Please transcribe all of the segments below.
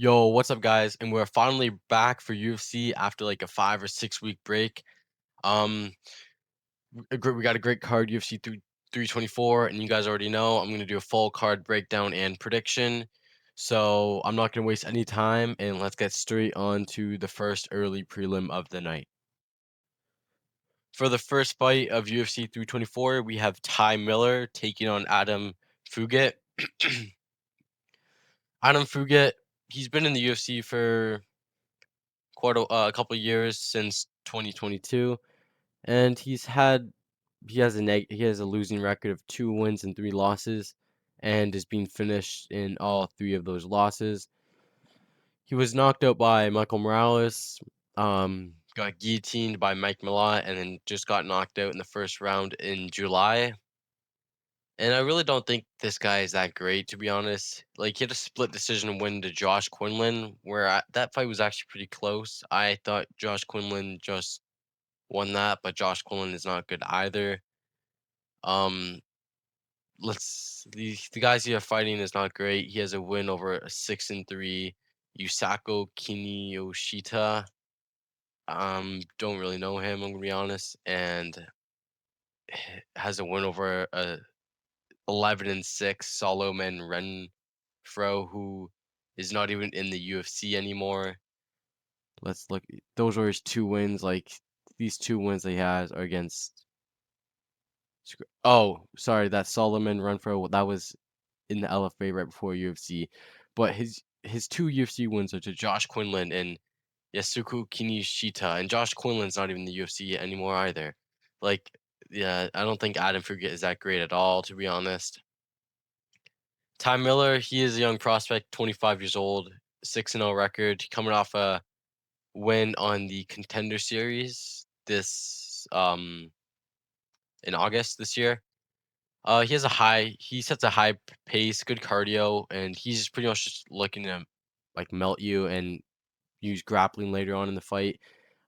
Yo, what's up, guys? And we're finally back for UFC after like a 5 or 6 week break. Um, we got a great card, UFC 324, and you guys already know I'm gonna do a full card breakdown and prediction. So I'm not gonna waste any time, and let's get straight on to the first early prelim of the night. For the first fight of UFC 324, we have Ty Miller taking on Adam Fugit. Adam Fugit, he's been in the UFC for quite a couple years since 2022, and he has a losing record of 2 wins and 3 losses, and is being finished in all three of those losses. He was knocked out by Michael Morales, got guillotined by Mike Malott, and then just got knocked out in the first round in July. And I really don't think this guy is that great, to be honest. Like, he had a split decision win to Josh Quinlan, where that fight was actually pretty close. I thought Josh Quinlan just won that, but Josh Quinlan is not good either. Um, the guys he are fighting is not great. He has a win over a 6-3 Yusako Kiniyoshita. Don't really know him, I'm gonna be honest, and has a win over a 11-6 Solomon Renfro, who is not even in the UFC anymore. Let's look. Those were his 2 wins. Like, these 2 wins he has are against. Oh, sorry, that Solomon Renfro. That was in the LFA right before UFC. But his 2 UFC wins are to Josh Quinlan and Yasuku Kinishita, and Josh Quinlan's not even in the UFC anymore either. Like, yeah, I don't think Adam Fugit is that great at all, to be honest. Ty Miller, he is a young prospect, 25 years old, 6-0 record, coming off a win on the Contender Series this in August this year. He sets a high pace, good cardio, and he's pretty much just looking to like melt you and use grappling later on in the fight.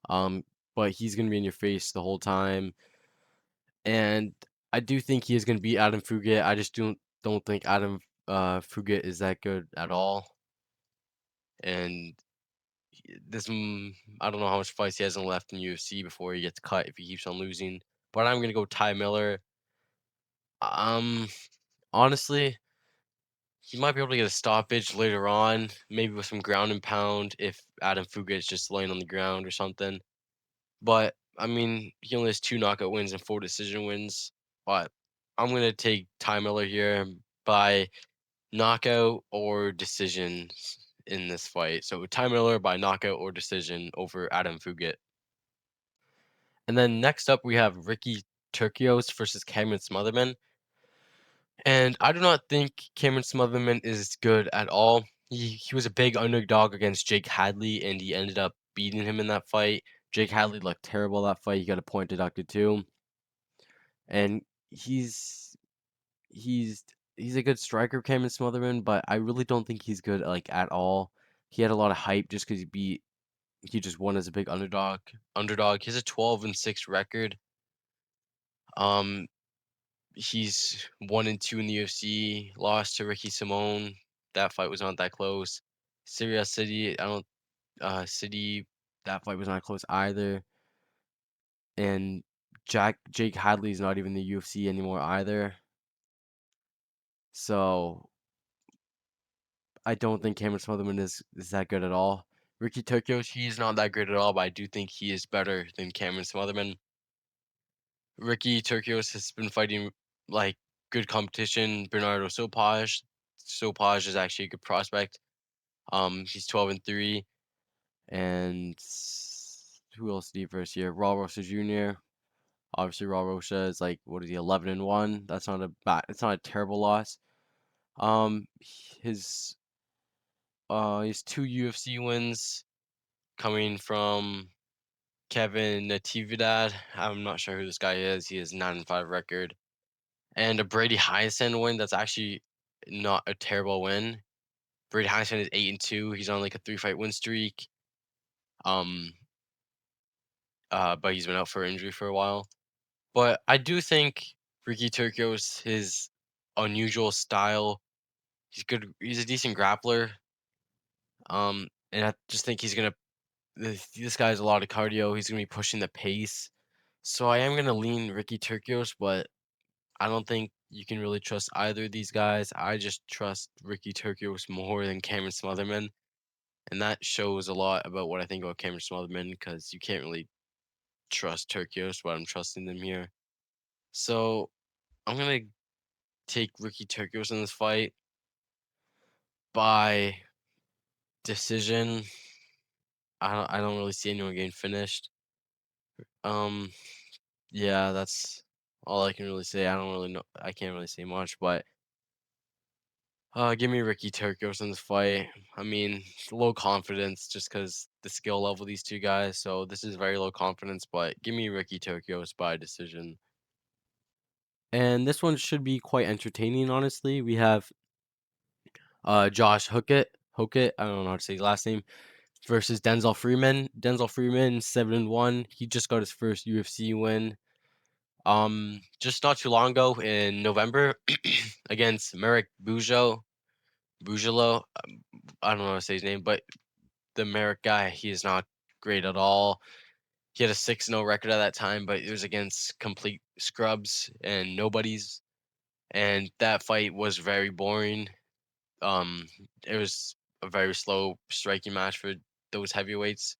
Um, but he's gonna be in your face the whole time, and I do think he is gonna beat Adam Fugit. I just don't think Adam Fugit is that good at all, and I don't know how much fights he has left in UFC before he gets cut if he keeps on losing. But I'm gonna go Ty Miller. Um, honestly, he might be able to get a stoppage later on, maybe with some ground and pound if Adam Fugit's just laying on the ground or something. But I mean, he only has 2 knockout wins and 4 decision wins. But I'm gonna take Ty Miller here by knockout or decision in this fight. So Ty Miller by knockout or decision over Adam Fugit. And then next up we have Ricky Turcios versus Cameron Smotherman. And I do not think Cameron Smotherman is good at all. He was a big underdog against Jake Hadley, and he ended up beating him in that fight. Jake Hadley looked terrible that fight. He got a point deducted too. And he's he's a good striker, Cameron Smotherman, but I really don't think he's good like at all. He had a lot of hype just because he just won as a big underdog. He has a 12-6 record. Um, he's 1-2 in the UFC. Lost to Ricky Simone. That fight was not that close. Syria City, I don't. City. That fight was not close either. And Jake Hadley's not even in the UFC anymore either. So I don't think Cameron Smotherman is that good at all. Ricky Turcios, he's not that great at all, but I do think he is better than Cameron Smotherman. Ricky Turcios has been fighting like good competition. Bernardo Sopaj. Sopaj is actually a good prospect. He's 12-3, and who else did he verse here? Raw Rosa Jr. Obviously, Raw Rosa is like, what is he, 11-1? That's not a bad. It's not a terrible loss. Um, his his 2 UFC wins coming from Kevin Natividad. I'm not sure who this guy is. He has 9-5 record. And a Brady Hyacinth win that's actually not a terrible win. Brady Hyacinth is 8-2. He's on like a 3-fight win streak. Um, but he's been out for injury for a while. But I do think Ricky Turcios, his unusual style, he's good. He's a decent grappler. And I just think this guy has a lot of cardio. He's gonna be pushing the pace. So I am gonna lean Ricky Turcios, but I don't think you can really trust either of these guys. I just trust Ricky Turcios more than Cameron Smotherman, and that shows a lot about what I think about Cameron Smotherman because you can't really trust Turcios, but I'm trusting them here. So I'm gonna take Ricky Turcios in this fight by decision. I don't really see anyone getting finished. Um, yeah, that's all I can really say. I don't really know. I can't really say much, but give me Ricky Turcios in this fight. I mean, low confidence just because the skill level of these two guys. So this is very low confidence, but give me Ricky Turcios by decision. And this one should be quite entertaining, honestly. We have Josh Hookett, I don't know how to say his last name, versus Denzel Freeman. Denzel Freeman 7-1. He just got his first UFC win. Just not too long ago in November against Merrick Bujalo. I don't know how to say his name, but the Merrick guy, he is not great at all. He had a 6-0 record at that time, but it was against complete scrubs and nobodies. And that fight was very boring. Um, it was a very slow striking match for those heavyweights.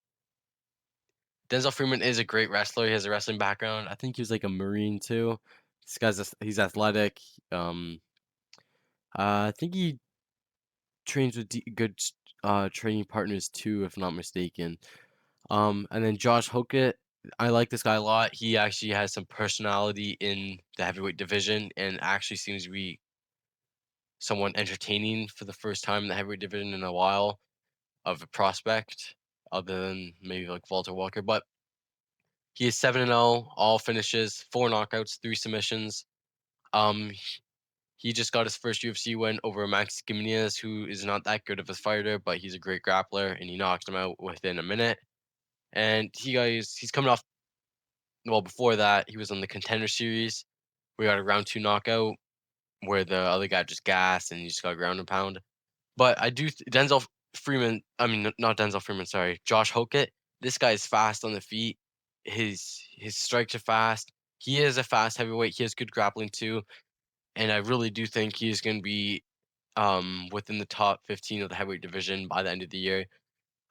Denzel Freeman is a great wrestler. He has a wrestling background. I think he was like a Marine too. He's athletic. Um, I think he trains with good training partners too, if not mistaken. And then Josh Hockett, I like this guy a lot. He actually has some personality in the heavyweight division and actually seems to be someone entertaining for the first time in the heavyweight division in a while of a prospect, other than maybe like Walter Walker. But he is 7-0, all finishes, 4 knockouts, 3 submissions. Um, he just got his first UFC win over Max Gimenez, who is not that good of a fighter, but he's a great grappler, and he knocked him out within a minute. And he's coming off. Well, before that, he was on the Contender Series. We got a round 2 knockout where the other guy just gassed and he just got ground and pound. But I do Denzel Freeman. I mean, not Denzel Freeman. Sorry, Josh Hockett. This guy is fast on the feet. His strikes are fast. He is a fast heavyweight. He has good grappling too, and I really do think he is going to be within the top 15 of the heavyweight division by the end of the year.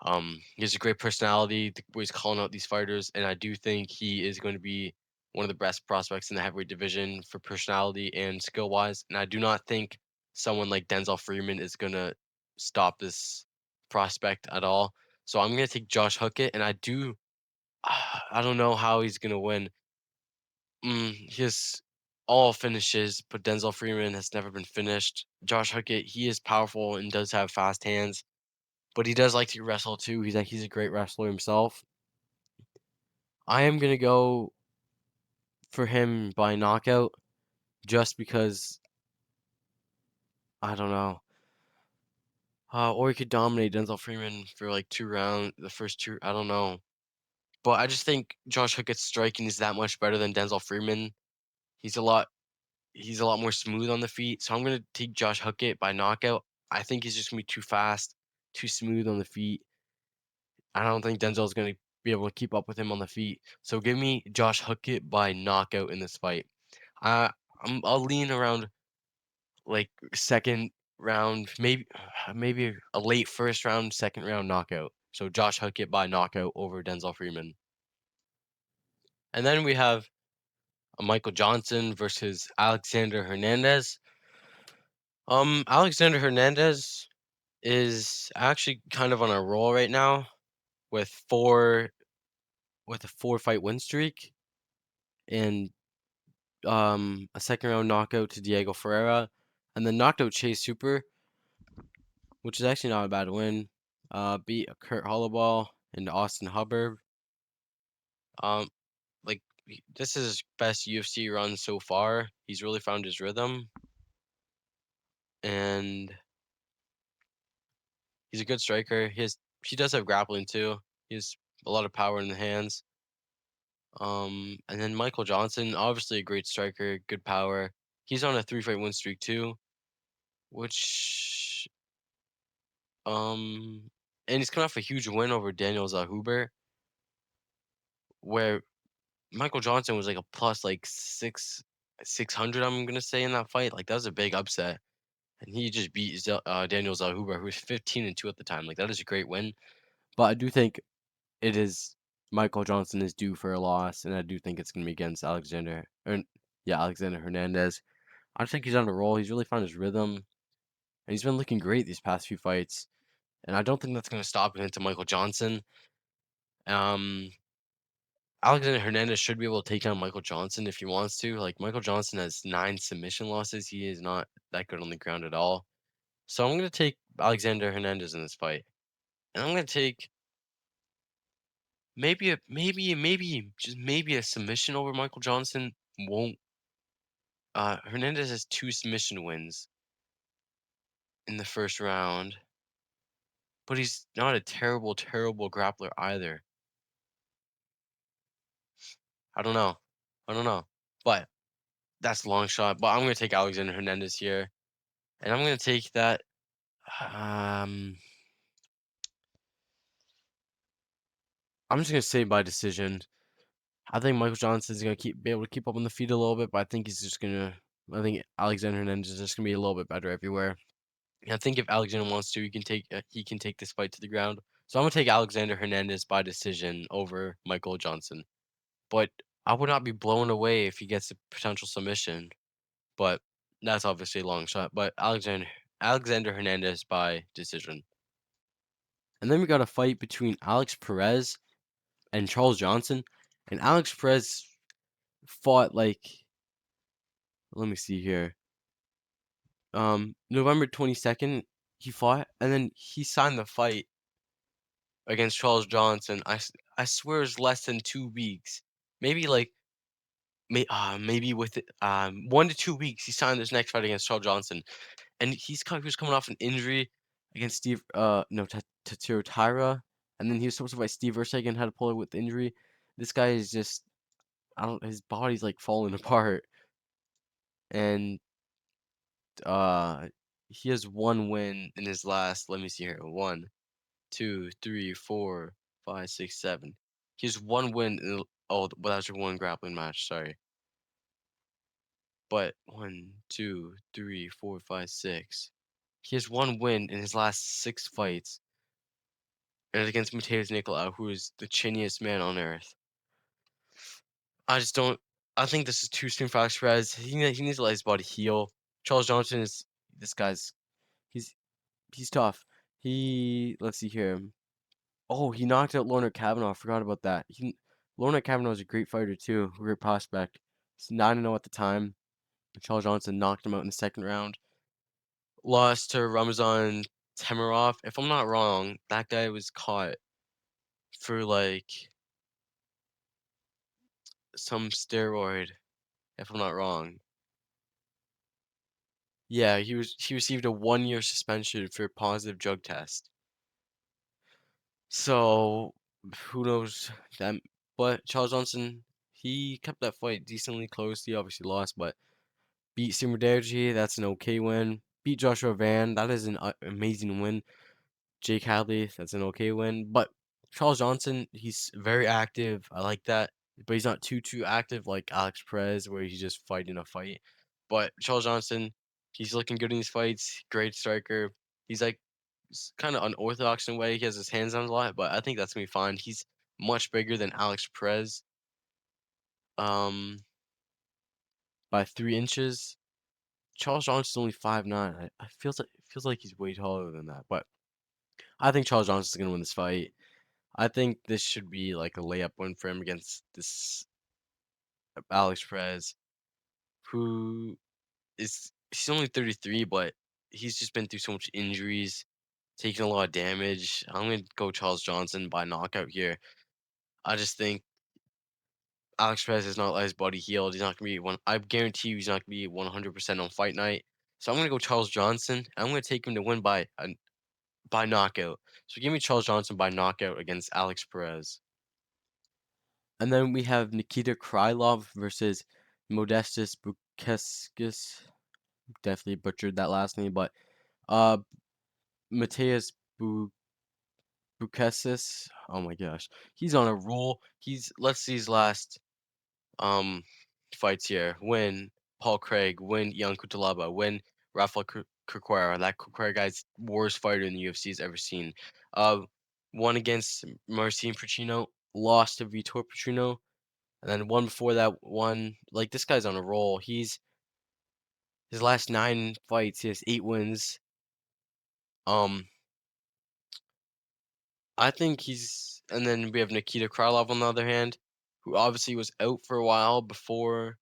He has a great personality, the way he's calling out these fighters, and I do think he is going to be one of the best prospects in the heavyweight division for personality and skill wise. And I do not think someone like Denzel Freeman is going to stop this prospect at all. So I'm going to take Josh Hookett, and I don't know how he's going to win. He has all finishes, but Denzel Freeman has never been finished. Josh Hookett, he is powerful and does have fast hands, but he does like to wrestle too. He's a great wrestler himself. I am gonna go for him by knockout just because I don't know. Or he could dominate Denzel Freeman for like 2 rounds, the first two. I don't know, but I just think Josh Hookett's striking is that much better than Denzel Freeman. He's a lot he's a lot more smooth on the feet, so I'm gonna take Josh Hookett by knockout. I think he's just gonna be too fast, too smooth on the feet. I don't think Denzel's gonna be able to keep up with him on the feet. So give me Josh Hookett by knockout in this fight. Uh, I'll lean around like second round, maybe a late first round, second round knockout. So Josh Hookett by knockout over Denzel Freeman. And then we have Michael Johnson versus Alexander Hernandez. Alexander Hernandez is actually kind of on a roll right now with a 4 fight win streak and a second round knockout to Diego Ferreira, and then knocked out Chase Super, which is actually not a bad win. Beat Kurt Holloway and Austin Hubbard. Um, this is his best UFC run so far. He's really found his rhythm, and he's a good striker. He does have grappling too. He has a lot of power in the hands. And then Michael Johnson, obviously a great striker, good power. He's on a 3 fight win streak too, which um and he's coming off a huge win over Daniel Zahuber, where Michael Johnson was like a plus like 600, I'm gonna say, in that fight. Like that was a big upset, and he just beat Daniel Zahuber, who was 15-2 at the time. Like that is a great win. But I do think it is Michael Johnson is due for a loss, and I do think it's gonna be against Alexander Hernandez. I just think he's on a roll. He's really found his rhythm, and he's been looking great these past few fights. And I don't think that's gonna stop it into Michael Johnson. Um, Alexander Hernandez should be able to take down Michael Johnson if he wants to. Like Michael Johnson has 9 submission losses. He is not that good on the ground at all. So I'm gonna take Alexander Hernandez in this fight, and I'm gonna take maybe a submission over Michael Johnson. Won't Hernandez has 2 submission wins in the first round, but he's not a terrible grappler either. I don't know. I don't know. But that's a long shot. But I'm gonna take Alexander Hernandez here. And I'm gonna take that. Um I'm just gonna say by decision. I think Michael Johnson's gonna be able to keep up on the feet a little bit, but I think Alexander Hernandez is just gonna be a little bit better everywhere. And I think if Alexander wants to, he can take this fight to the ground. So I'm gonna take Alexander Hernandez by decision over Michael Johnson. But I would not be blown away if he gets a potential submission. But that's obviously a long shot. But Alexander Hernandez by decision. And then we got a fight between Alex Perez and Charles Johnson. And Alex Perez fought like, let me see here. November 22nd he fought, and then he signed the fight against Charles Johnson. I swear it's less than 2 weeks. Maybe like maybe with 1 to 2 weeks he signed this next fight against Charles Johnson. And he was coming off an injury against Steve no Tatsuro Taira, and then he was supposed to fight Steve Erceg and had to pull it with injury. This guy is just his body's like falling apart, and uh he has 1 win in his last, let me see here, 1, 2, 3, 4, 5, 6, 7. He has 1 win well, that was your one grappling match, sorry. But 1, 2, 3, 4, 5, 6. He has 1 win in his last 6 fights, and it's against Mateus Nicolau, who is the chinniest man on earth. I just don't. I think this is too soon for Alex Perez. He needs to let his body heal. Charles Johnson is this guy's. He's he's tough. Let's see here. Oh, he knocked out Lorna Kavanaugh. I forgot about that. Lorna Kavanaugh is a great fighter too, a great prospect. He's 9-0 at the time. Charles Johnson knocked him out in the second round. Lost to Ramazan Temirov. If I'm not wrong, that guy was caught for like some steroid. If I'm not wrong. Yeah, he received a 1-year suspension for a positive drug test. So who knows that? But Charles Johnson, he kept that fight decently close. He obviously lost, but beat Simmer Gaethje. That's an okay win. Beat Joshua Van. That is an amazing win. Jake Hadley. That's an okay win. But Charles Johnson, he's very active. I like that. But he's not too active like Alex Perez, where he's just fighting a fight. But Charles Johnson, he's looking good in these fights. Great striker. He's like kind of unorthodox in a way. He has his hands on a lot, but I think that's gonna be fine. He's much bigger than Alex Perez. Um, by 3 inches. Charles Johnson's only 5'9". It feels like he's way taller than that. But I think Charles Johnson's gonna win this fight. I think this should be like a layup win for him against this Alex Perez, who he's only 33, but he's just been through so much injuries, taking a lot of damage. I'm gonna go Charles Johnson by knockout here. I just think Alex Perez has not let his body heal. He's not gonna be one. I guarantee you, he's not gonna be 100% on fight night. So I'm gonna go Charles Johnson. I'm gonna take him to win by knockout. So give me Charles Johnson by knockout against Alex Perez. And then we have Nikita Krylov versus Modestus Bukeskis. Definitely butchered that last name, but uh, Mateus Bukesis. Oh my gosh, he's on a roll. Let's see his last um fights here. Win Paul Craig. Win Ian Cutelaba. Win Rafael Corquera. That Corquera guy's worst fighter in the UFC's ever seen. Uh, won against Marcin Pacino. Lost to Vitor Petrino. And then one before that, one like this guy's on a roll. His last 9 fights, he has 8 wins. Um, I think and then we have Nikita Krylov on the other hand, who obviously was out for a while before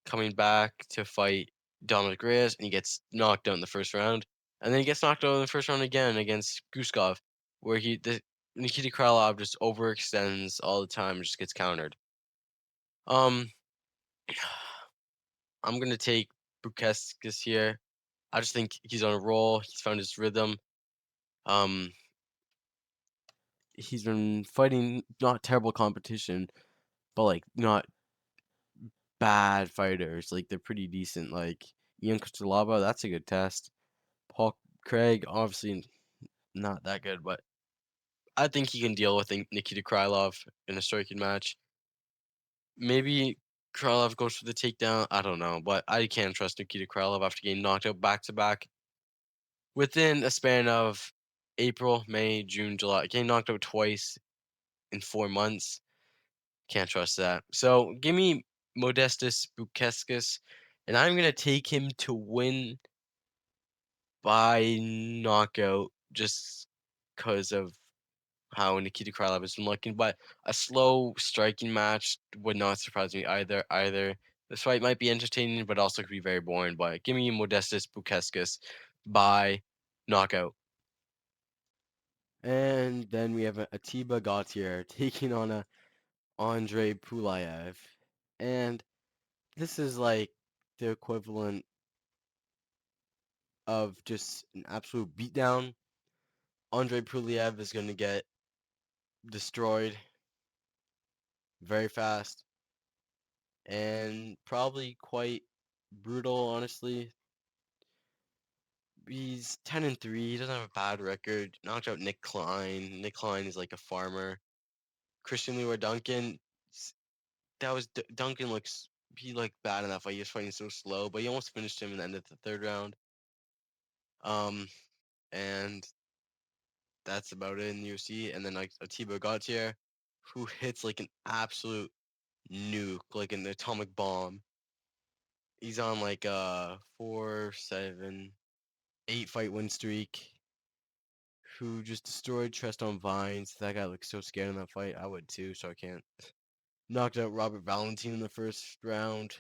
coming back to fight Dominic Reyes, and he gets knocked out in the first round, and then he gets knocked out in the first round again against Guskov, where Nikita Krylov just overextends all the time and just gets countered. Um, I'm gonna take Bukeskis here. I just think he's on a roll. He's found his rhythm. Um, he's been fighting not terrible competition, but like not bad fighters. Like they're pretty decent. Like Ian Cutelaba, that's a good test. Paul Craig, obviously not that good, but I think he can deal with Nikita Krylov in a striking match. Maybe Krylov goes for the takedown. I don't know, but I can't trust Nikita Krylov after getting knocked out back to back within a span of April, May, June, July. Getting knocked out twice in 4 months. Can't trust that. So give me Modestus Bukeskis, and I'm gonna take him to win by knockout just because of how Nikita Krylov has been looking. But a slow striking match would not surprise me either. This fight might be entertaining, but also could be very boring. But give me Modestus Bukeskis by knockout. And then we have Atiba Gautier taking on a Andre Pulayev. And this is like the equivalent of just an absolute beatdown. Andre Puliev is going to get destroyed very fast and probably quite brutal, honestly. He's 10-3. He doesn't have a bad record. Knocked out Nick Klein. Nick Klein is like a farmer. Christian Leroy Duncan. Duncan looks he looked bad in that fight. He was fighting so slow, but he almost finished him in the end of the third round. Um, and that's about it in the UFC. And then like Atiba Gautier, who hits like an absolute nuke, like an atomic bomb. He's on like a 4-7-8 fight win streak. Who just destroyed Tristan Vines. That guy looks so scared in that fight. I would too, so I can't. Knocked out Robert Valentin in the first round.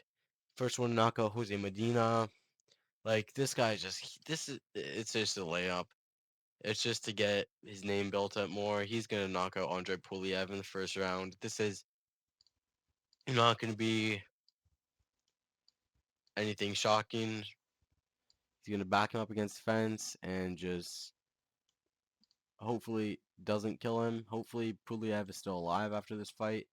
First one to knock out Jose Medina. Like this guy it's just a layup. It's just to get his name built up more. He's gonna knock out Andre Puliev in the first round. This is not gonna be anything shocking. He's gonna back him up against the fence and just hopefully doesn't kill him. Hopefully Puliev is still alive after this fight.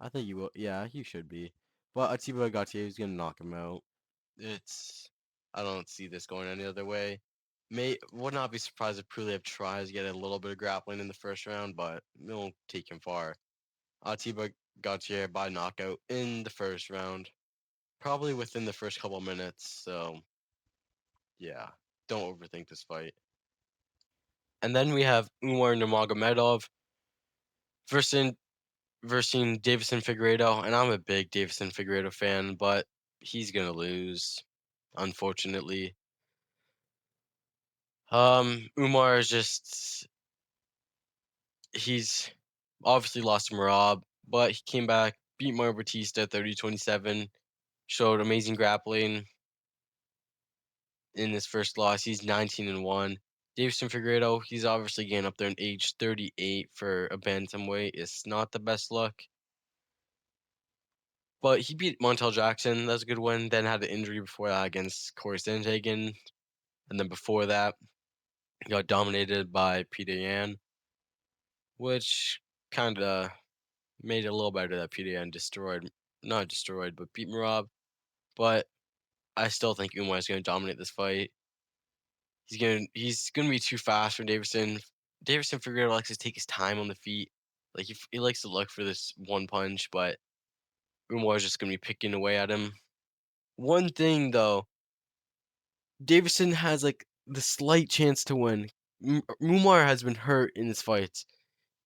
I think he will. Yeah, he should be. But Atiba Gautier is gonna knock him out. I don't see this going any other way. Would not be surprised if Puliev tries to get a little bit of grappling in the first round, but it won't take him far. Atiba Gautier by knockout in the first round, probably within the first couple minutes. So yeah, don't overthink this fight. And then we have Umar Nurmagomedov versus Davison Figueiredo, and I'm a big Davison Figueiredo fan, but he's gonna lose, unfortunately. Umar is just he's obviously lost to Marab, but he came back, beat Mario Batista 30-27, showed amazing grappling in his first loss. He's 19-1. Davison Figueiredo, he's obviously getting up there in age, 38 for a bantamweight. It's not the best luck. But he beat Montel Jackson. That's a good win. Then had an injury before that against Corey Sandhagen. And then before that, he got dominated by Peter Yan, which kind of made it a little better that Peter Yan not destroyed, but beat Marab. But I still think Umar is going to dominate this fight. He's gonna be too fast for Davison. Davison Figueroa likes to take his time on the feet. Like he likes to look for this one punch, but Umar's just gonna be picking away at him. One thing though, Davison has like the slight chance to win. Umar has been hurt in his fights.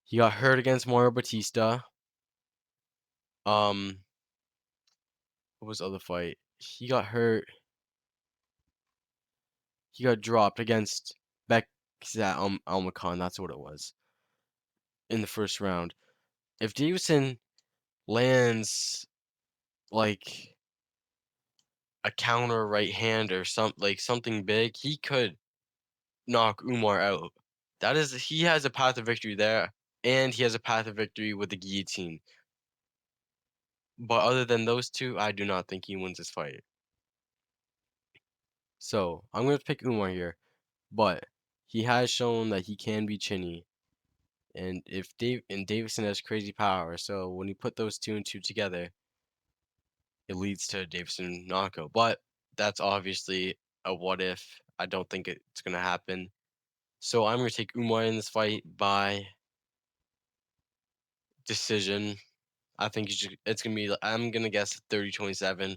He got hurt against Mario Batista. Um, what was the other fight? He got hurt. He got dropped against Beck Almacan. That's what it was in the first round. If Davison lands like a counter right hand or something big, he could knock Umar out. He has a path of victory there, and he has a path of victory with the guillotine. But other than those two, I do not think he wins this fight. So I'm gonna pick Umar here, but he has shown that he can be chinny. And Davison has crazy power, so when you put those two and two together, it leads to a Davison knockout. But that's obviously a what if. I don't think it's gonna happen. So I'm gonna take Umar in this fight by decision. I think it's gonna be. I'm gonna guess 30-27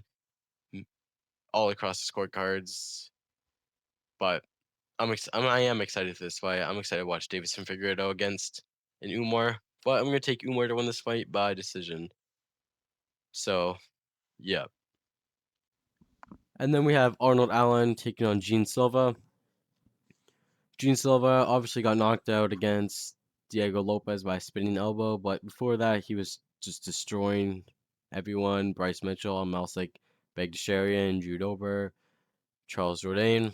all across the scorecards. But I am excited for this fight. I'm excited to watch Davison Figueiredo against an Umar. But I'm gonna take Umar to win this fight by decision. So yeah. And then we have Arnold Allen taking on Gene Silva. Gene Silva obviously got knocked out against Diego Lopez by a spinning elbow, but before that he was just destroying everyone. Bryce Mitchell, Melsik Bagdasharian, Drew Dober, Charles Jourdain.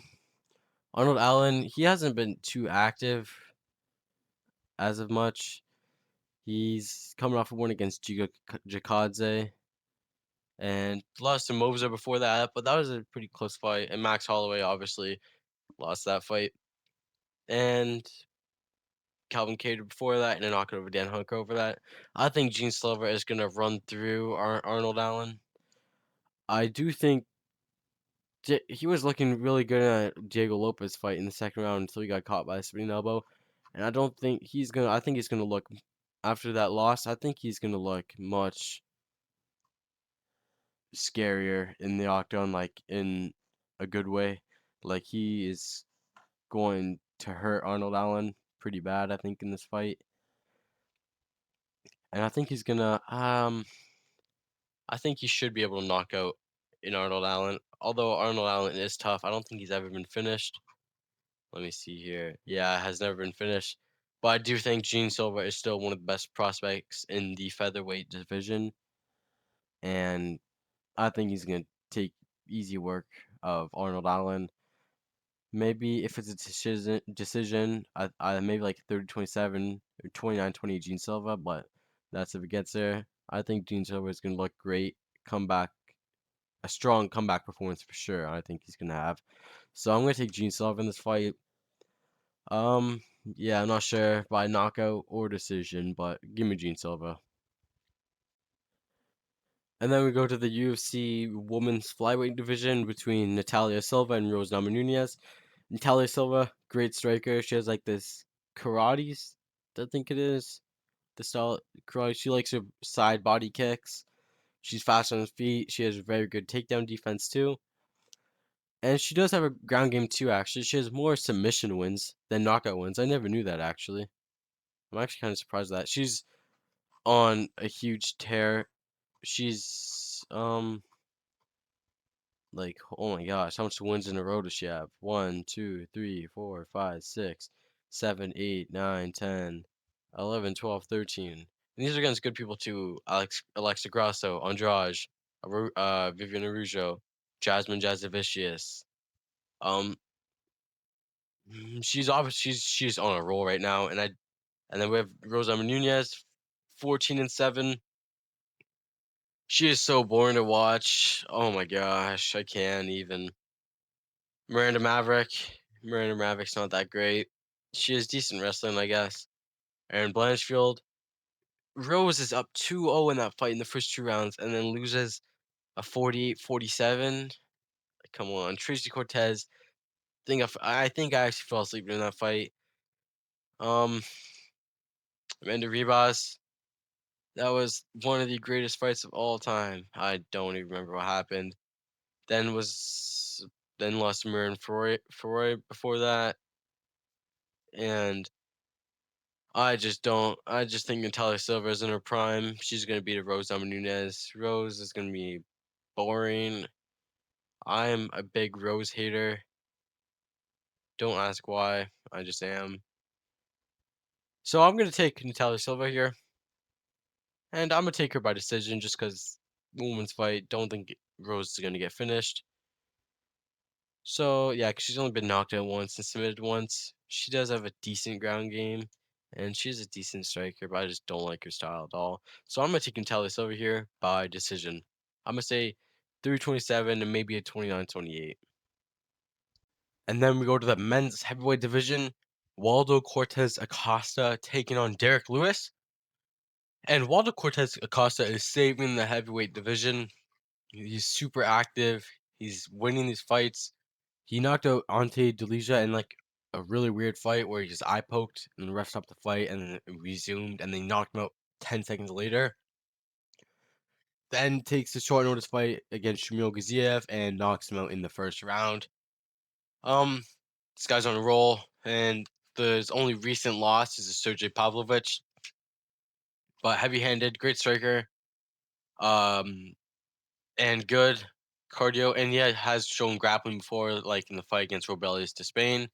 Arnold Allen, he hasn't been too active as of much. He's coming off a win against Giga Jakadze and lost to Moser before that, but that was a pretty close fight. And Max Holloway obviously lost that fight. And Calvin Kattar before that, and a knockout over Dan Hooker over that. I think Gene Silva is going to run through Arnold Allen. I do think he was looking really good at Diego Lopez fight in the second round until he got caught by a spinning elbow. And I don't think he's going to, I think he's going to look, after that loss, I think he's going to look much scarier in the octagon, like in a good way. Like he is going to hurt Arnold Allen pretty bad, I think, in this fight. And I think he's gonna I think he should be able to knock out in Arnold Allen. Although Arnold Allen is tough, I don't think he's ever been finished. Let me see here. Yeah, has never been finished. But I do think Gene Silva is still one of the best prospects in the featherweight division. And I think he's gonna take easy work of Arnold Allen. Maybe if it's a decision, I maybe like 30-27 or 29-20 Gene Silva, but that's if it gets there. I think Gene Silva is gonna look great, comeback, a strong comeback performance for sure. I think he's gonna have. So I'm gonna take Gene Silva in this fight. Yeah, I'm not sure by knockout or decision, but give me Gene Silva. And then we go to the UFC Women's Flyweight division between Natalia Silva and Rose Namajunas. Natalia Silva, great striker. She has like this karate, I think it is. The style karate. She likes her side body kicks. She's fast on her feet. She has very good takedown defense too. And she does have a ground game too, actually. She has more submission wins than knockout wins. I never knew that, actually. I'm actually kind of surprised at that. She's on a huge tear. She's, like, oh my gosh, how much wins in a row does she have? 1, 2, 3, 4, 5, 6, 7, 8, 9, 10, 11, 12, 13. And these are against good people too. Alexa Grasso, Andrade, Vivian Araujo, Jasmine Jasavicius. Um, she's obviously she's on a roll right now, and then we have Rosa Nunez, 14-7. She is so boring to watch. Oh my gosh, I can't even. Miranda Maverick. Miranda Maverick's not that great. She is decent wrestling, I guess. Aaron Blanchfield. Rose is up 2-0 in that fight in the first two rounds and then loses a 48-47. Come on. Tracy Cortez. I think I actually fell asleep during that fight. Um, Amanda Ribas. That was one of the greatest fights of all time. I don't even remember what happened. Then was then lost to Marin Foy before that, and I just don't. I just think Natalia Silva is in her prime. She's gonna beat a Rose Namajunas. Rose is gonna be boring. I'm a big Rose hater. Don't ask why. I just am. So I'm gonna take Natalia Silva here, and I'm gonna take her by decision just because women's fight. Don't think Rose is gonna get finished. So yeah, 'cause she's only been knocked out once and submitted once. She does have a decent ground game, and she's a decent striker, but I just don't like her style at all. So I'm gonna take Natalia over here by decision. I'm gonna say 327 and maybe a 29-28. And then we go to the men's heavyweight division. Waldo Cortez Acosta taking on Derek Lewis. And Waldo Cortez Acosta is saving the heavyweight division. He's super active. He's winning these fights. He knocked out Ante Delija in like a really weird fight where he just eye poked and the ref stopped the fight and then it resumed and they knocked him out 10 seconds later. Then takes a short notice fight against Shamil Gaziev and knocks him out in the first round. Um, this guy's on a roll, and his only recent loss is to Sergey Pavlovich. But heavy-handed, great striker, um, and good cardio, and yeah, has shown grappling before, like in the fight against Robelius to Spain.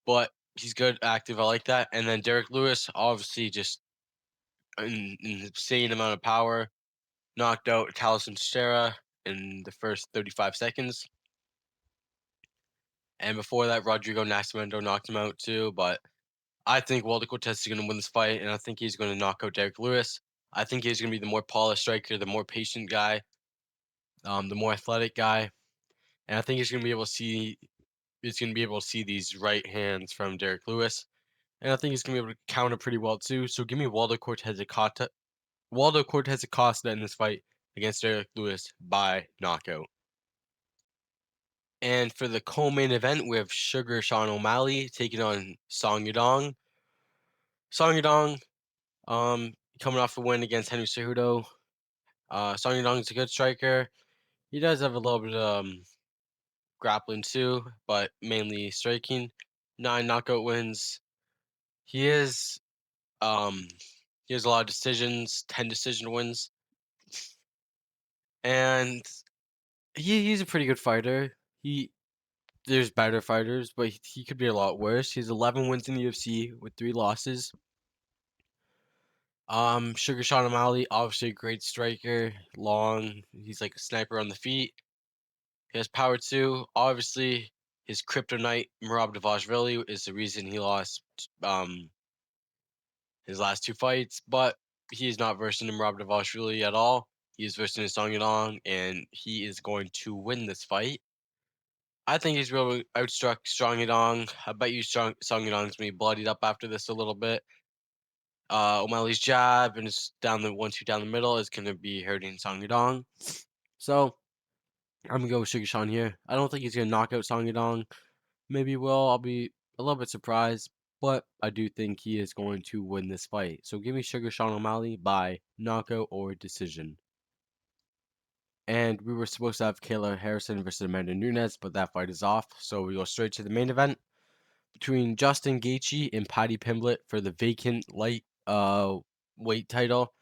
But he's good, active. I like that. And then Derek Lewis, obviously, just an insane amount of power. Knocked out Taliesin Teixeira in the first 35 seconds. And before that, Rodrigo Nascimento knocked him out too. But I think Waldo Cortez is going to win this fight, and I think he's going to knock out Derek Lewis. I think he's going to be the more polished striker, the more patient guy, the more athletic guy, and I think he's going to be able to see. He's going to be able to see these right hands from Derek Lewis. And I think he's going to be able to counter pretty well too. So give me Waldo Cortez Acosta in this fight against Derek Lewis by knockout. And for the co-main event, we have Sugar Sean O'Malley taking on Song Yadong. Song Yadong, coming off a win against Henry Cejudo. Song Yadong is a good striker. He does have a little bit of grappling too, but mainly striking. 9 knockout wins. He is um he has a lot of decisions, 10 decision wins. And he's a pretty good fighter. There's better fighters, but he could be a lot worse. He has 11 wins in the UFC with 3 losses. Sugar Sean O'Malley, obviously a great striker, long. He's like a sniper on the feet. He has power too. Obviously, his kryptonite Merab Dvalishvili is the reason he lost his last 2 fights, but he is not versed in Merab Dvalishvili at all. He is versed in Song Yadong, and he is going to win this fight. I think he's really outstruck Strong Yadong. I bet you Song Yadong's gonna be bloodied up after this a little bit. O'Malley's jab and it's down the 1-2 down the middle is gonna be hurting Song Yadong. So I'm gonna go with Sugar Sean here. I don't think he's gonna knock out Song Yadong. Maybe he will. I'll be a little bit surprised, but I do think he is going to win this fight. So give me Sugar Sean O'Malley by knockout or decision. And we were supposed to have Kayla Harrison versus Amanda Nunes, but that fight is off. So we go straight to the main event between Justin Gaethje and Paddy Pimblett for the vacant light weight title.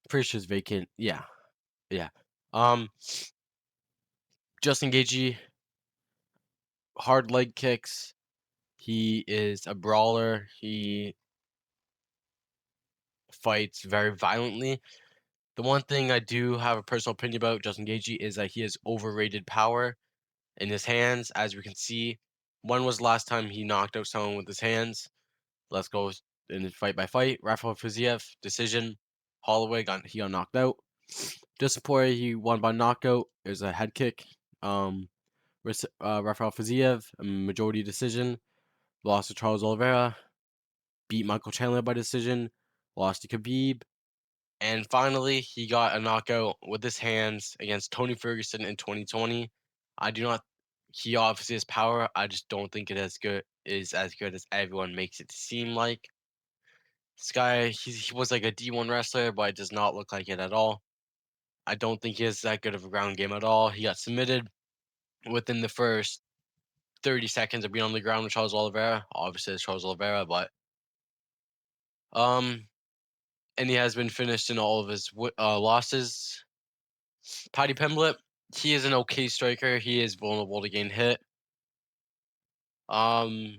Pretty sure it's vacant. Yeah. Um, Justin Gaethje, hard leg kicks. He is a brawler. He fights very violently. The one thing I do have a personal opinion about Justin Gaethje is that he has overrated power in his hands. As we can see, when was the last time he knocked out someone with his hands? Let's go in fight by fight. Rafael Fiziev, decision. Holloway he got knocked out. Just before he won by knockout, there's a head kick. Rafael Fiziev, a majority decision. Lost to Charles Oliveira. Beat Michael Chandler by decision. Lost to Khabib. And finally, he got a knockout with his hands against Tony Ferguson in 2020. I do not. He obviously has power. I just don't think it as good. is as good as everyone makes it seem like. This guy, he was like a D1 wrestler, but it does not look like it at all. I don't think he has that good of a ground game at all. He got submitted within the first 30 seconds of being on the ground with Charles Oliveira. Obviously, it's Charles Oliveira, but um, and he has been finished in all of his losses. Paddy Pimblett, he is an okay striker. He is vulnerable to getting hit. Um,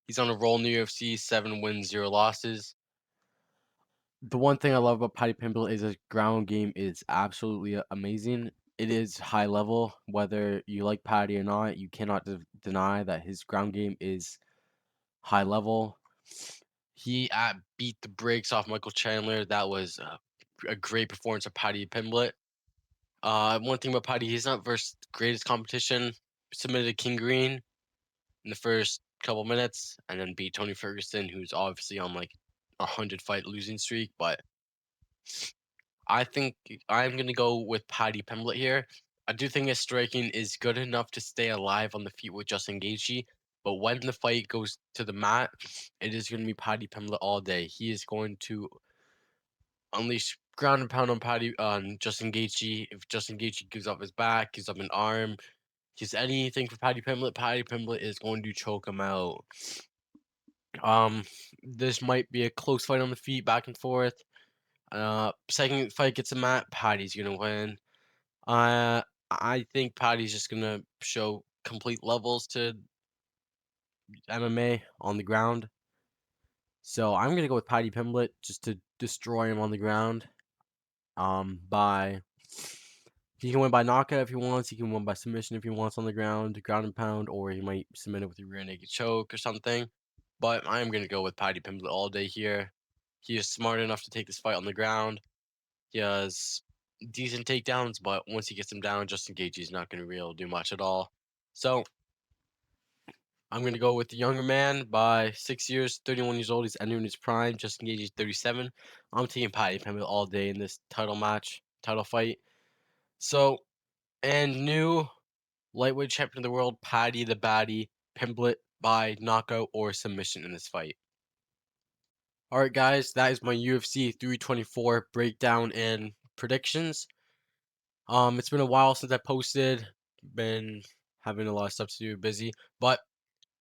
he's on a roll in the UFC, 7 wins, 0 losses. The one thing I love about Paddy Pimblett is his ground game is absolutely amazing. It is high level. Whether you like Paddy or not, you cannot deny that his ground game is high level. He beat the brakes off Michael Chandler. That was a great performance of Paddy Pimblett. One thing about Paddy, he's not versus greatest competition. Submitted King Green in the first couple minutes, and then beat Tony Ferguson, who's obviously on like a 100 fight losing streak. But I think I'm gonna go with Paddy Pimblett here. I do think his striking is good enough to stay alive on the feet with Justin Gaethje, but when the fight goes to the mat, it is gonna be Paddy Pimblett all day. He is going to unleash ground and pound on Justin Gaethje. If Justin Gaethje gives up his back, gives up an arm, gives anything for Paddy Pimblett is going to choke him out. Um, this might be a close fight on the feet, back and forth. Second fight gets a mat, Paddy's gonna win. I think Paddy's just gonna show complete levels to MMA on the ground. So I'm gonna go with Paddy Pimblett just to destroy him on the ground. By he can win by knockout if he wants. He can win by submission if he wants on the ground and pound, or he might submit it with a rear naked choke or something. But I am gonna go with Paddy Pimblett all day here. He is smart enough to take this fight on the ground. He has decent takedowns, but once he gets him down, Justin Gaethje is not going to be able to do much at all. So I'm going to go with the younger man by 6 years, 31 years old. He's entering his prime. Justin Gaethje is 37. I'm taking Paddy Pimblett all day in this title fight. So, and new lightweight champion of the world, Paddy the Baddy Pimblett by knockout or submission in this fight. All right, guys, that is my UFC 324 breakdown and predictions. It's been a while since I posted. Been having a lot of stuff to do, busy, but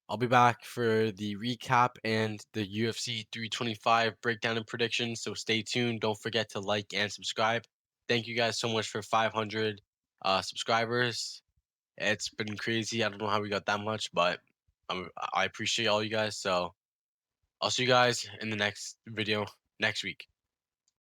I'll be back for the recap and the UFC 325 breakdown and predictions. So stay tuned. Don't forget to like and subscribe. Thank you guys so much for 500 subscribers. It's been crazy. I don't know how we got that much, but I appreciate all you guys. So I'll see you guys in the next video next week.